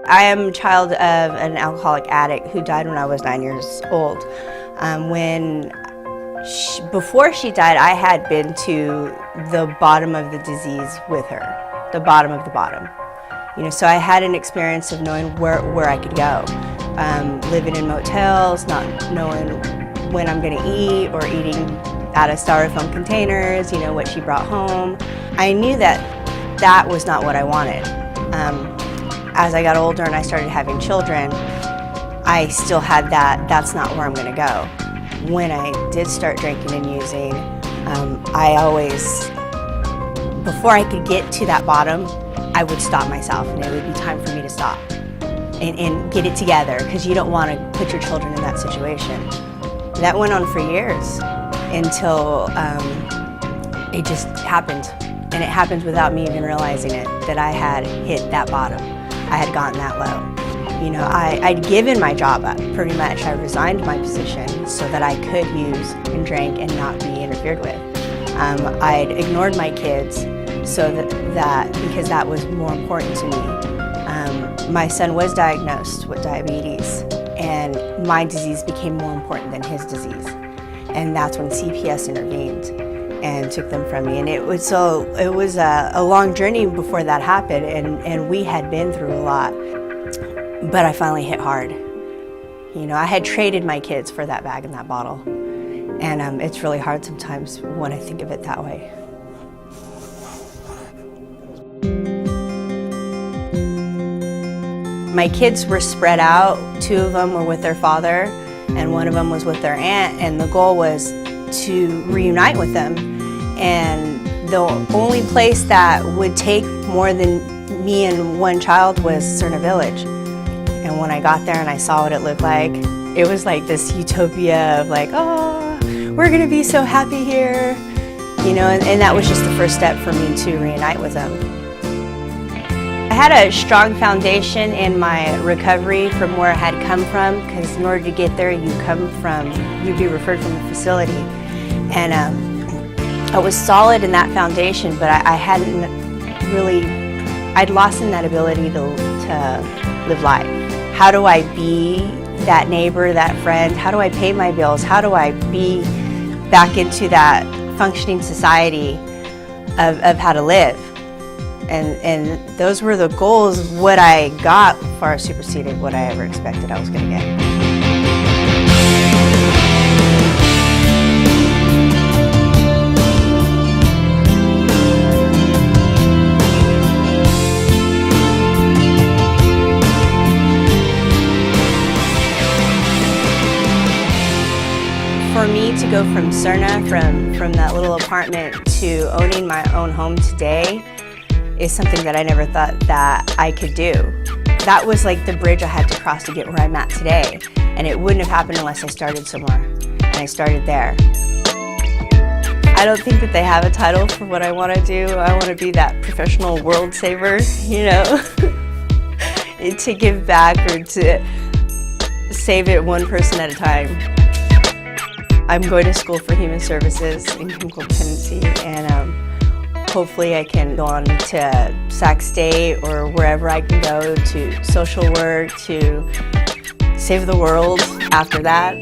I am a child of an alcoholic addict who died when I was 9 years old. Before she died, I had been to the bottom of the disease with her, the bottom of the bottom. So I had an experience of knowing where I could go, living in motels, not knowing when I'm going to eat, or eating out of styrofoam containers, what she brought home. I knew that was not what I wanted. As I got older and I started having children, I still had that's not where I'm going to go. When I did start drinking and using, I always, before I could get to that bottom, I would stop myself, and it would be time for me to stop and get it together, because you don't want to put your children in that situation. That went on for years until it just happened. And it happened without me even realizing it, that I had hit that bottom. I had gotten that low. I'd given my job up, pretty much. I resigned my position so that I could use and drink and not be interfered with. I'd ignored my kids because that was more important to me. My son was diagnosed with diabetes, and my disease became more important than his disease. And that's when CPS intervened and took them from me. And it was a long journey before that happened, and we had been through a lot. But I finally hit hard. I had traded my kids for that bag and that bottle. And it's really hard sometimes when I think of it that way. My kids were spread out. 2 of them were with their father, and 1 of them was with their aunt, and the goal was to reunite with them. And the only place that would take more than me and 1 child was Serna Village. And when I got there and I saw what it looked like, it was like this utopia of oh, we're gonna be so happy here. And that was just the first step for me to reunite with them. I had a strong foundation in my recovery from where I had come from, because in order to get there, you'd be referred from the facility. And I was solid in that foundation, but I hadn't really, I'd lost in that ability to live life. How do I be that neighbor, that friend? How do I pay my bills? How do I be back into that functioning society of how to live? And those were the goals. What I got far superseded what I ever expected I was going to get. For me to go from Serna, from that little apartment, to owning my own home today is something that I never thought that I could do. That was like the bridge I had to cross to get where I'm at today. And it wouldn't have happened unless I started somewhere. And I started there. I don't think that they have a title for what I want to do. I want to be that professional world saver, to give back or to save it 1 person at a time. I'm going to school for human services and chemical dependency, and hopefully I can go on to Sac State or wherever I can go to social work to save the world after that.